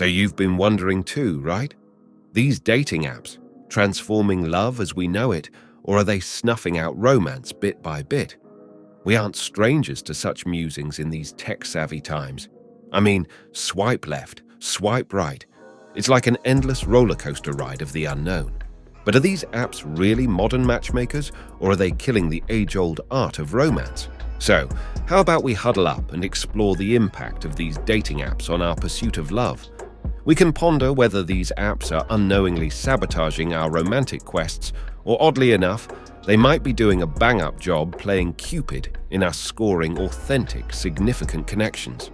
So you've been wondering too, right? These dating apps, transforming love as we know it, or are they snuffing out romance bit by bit? We aren't strangers to such musings in these tech-savvy times. I mean, swipe left, swipe right. It's like an endless roller coaster ride of the unknown. But are these apps really modern matchmakers, or are they killing the age-old art of romance? So, how about we huddle up and explore the impact of these dating apps on our pursuit of love? We can ponder whether these apps are unknowingly sabotaging our romantic quests, or oddly enough, they might be doing a bang-up job playing Cupid in us scoring authentic, significant connections.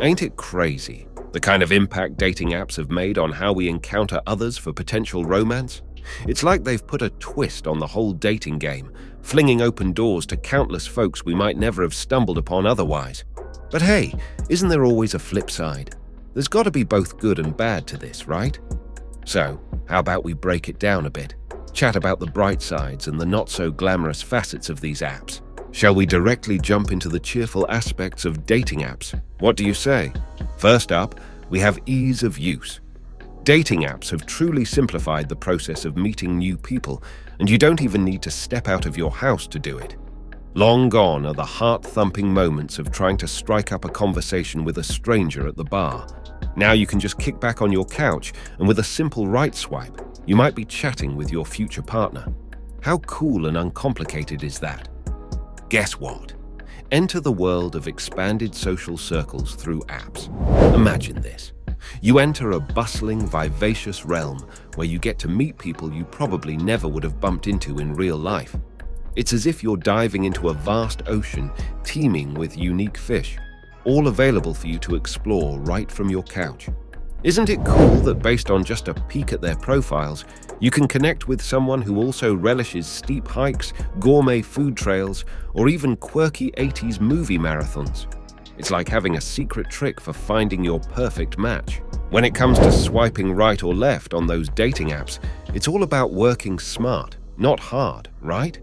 Ain't it crazy, the kind of impact dating apps have made on how we encounter others for potential romance? It's like they've put a twist on the whole dating game, flinging open doors to countless folks we might never have stumbled upon otherwise. But hey, isn't there always a flip side? There's got to be both good and bad to this, right? So, how about we break it down a bit? Chat about the bright sides and the not-so-glamorous facets of these apps. Shall we directly jump into the cheerful aspects of dating apps? What do you say? First up, we have ease of use. Dating apps have truly simplified the process of meeting new people, and you don't even need to step out of your house to do it. Long gone are the heart-thumping moments of trying to strike up a conversation with a stranger at the bar. Now you can just kick back on your couch, and with a simple right swipe, you might be chatting with your future partner. How cool and uncomplicated is that? Guess what? Enter the world of expanded social circles through apps. Imagine this. You enter a bustling, vivacious realm where you get to meet people you probably never would have bumped into in real life. It's as if you're diving into a vast ocean teeming with unique fish, all available for you to explore right from your couch. Isn't it cool that based on just a peek at their profiles, you can connect with someone who also relishes steep hikes, gourmet food trails, or even quirky 80s movie marathons? It's like having a secret trick for finding your perfect match. When it comes to swiping right or left on those dating apps, it's all about working smart, not hard, right?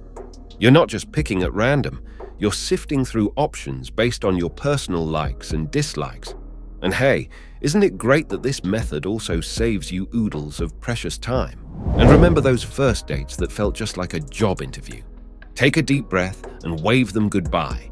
You're not just picking at random, you're sifting through options based on your personal likes and dislikes. And hey, isn't it great that this method also saves you oodles of precious time? And remember those first dates that felt just like a job interview? Take a deep breath and wave them goodbye.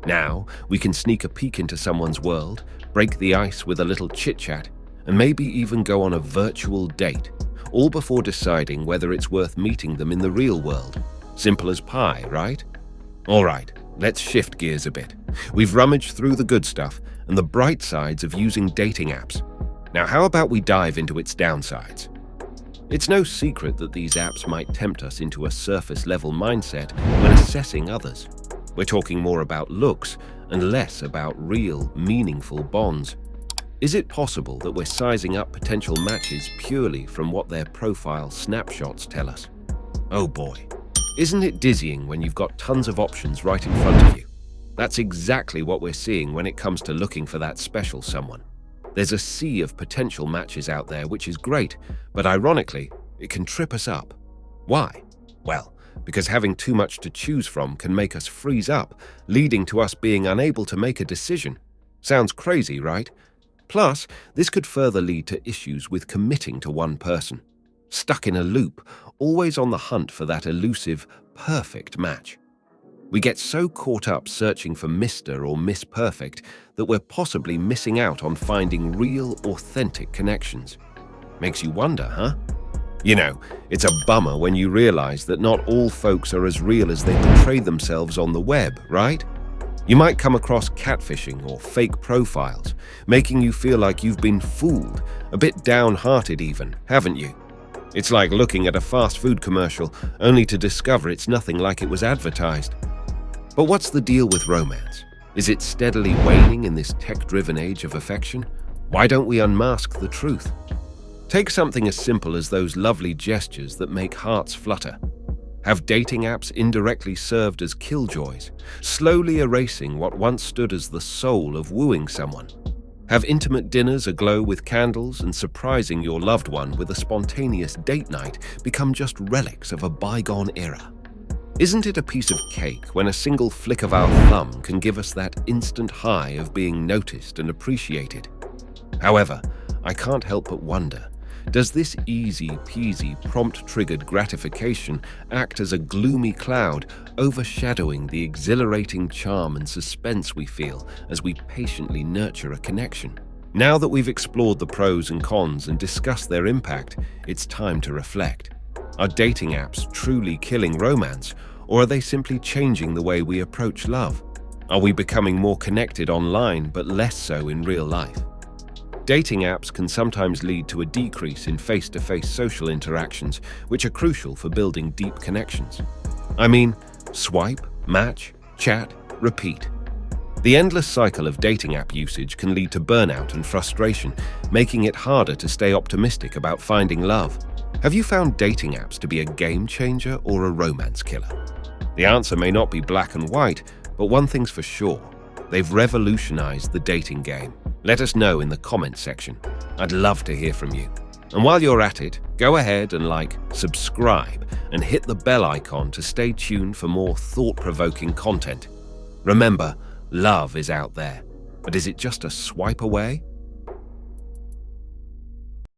Now, we can sneak a peek into someone's world, break the ice with a little chit-chat, and maybe even go on a virtual date, all before deciding whether it's worth meeting them in the real world. Simple as pie, right? All right, let's shift gears a bit. We've rummaged through the good stuff and the bright sides of using dating apps. Now, how about we dive into its downsides? It's no secret that these apps might tempt us into a surface-level mindset when assessing others. We're talking more about looks and less about real, meaningful bonds. Is it possible that we're sizing up potential matches purely from what their profile snapshots tell us? Oh boy, isn't it dizzying when you've got tons of options right in front of you? That's exactly what we're seeing when it comes to looking for that special someone. There's a sea of potential matches out there, which is great, but ironically, it can trip us up. Why? Well, because having too much to choose from can make us freeze up, leading to us being unable to make a decision. Sounds crazy, right? Plus, this could further lead to issues with committing to one person. Stuck in a loop, always on the hunt for that elusive, perfect match. We get so caught up searching for Mr. or Miss Perfect that we're possibly missing out on finding real, authentic connections. Makes you wonder, huh? You know, it's a bummer when you realize that not all folks are as real as they portray themselves on the web, right? You might come across catfishing or fake profiles, making you feel like you've been fooled, a bit downhearted even, haven't you? It's like looking at a fast food commercial only to discover it's nothing like it was advertised. But what's the deal with romance? Is it steadily waning in this tech-driven age of affection? Why don't we unmask the truth? Take something as simple as those lovely gestures that make hearts flutter. Have dating apps indirectly served as killjoys, slowly erasing what once stood as the soul of wooing someone? Have intimate dinners aglow with candles and surprising your loved one with a spontaneous date night become just relics of a bygone era? Isn't it a piece of cake when a single flick of our thumb can give us that instant high of being noticed and appreciated? However, I can't help but wonder, does this easy-peasy prompt-triggered gratification act as a gloomy cloud overshadowing the exhilarating charm and suspense we feel as we patiently nurture a connection? Now that we've explored the pros and cons and discussed their impact, it's time to reflect. Are dating apps truly killing romance, or are they simply changing the way we approach love? Are we becoming more connected online but less so in real life? Dating apps can sometimes lead to a decrease in face-to-face social interactions, which are crucial for building deep connections. I mean, swipe, match, chat, repeat. The endless cycle of dating app usage can lead to burnout and frustration, making it harder to stay optimistic about finding love. Have you found dating apps to be a game changer or a romance killer? The answer may not be black and white, but one thing's for sure: they've revolutionized the dating game. Let us know in the comments section. I'd love to hear from you. And while you're at it, go ahead and subscribe, and hit the bell icon to stay tuned for more thought-provoking content. Remember, love is out there, but is it just a swipe away?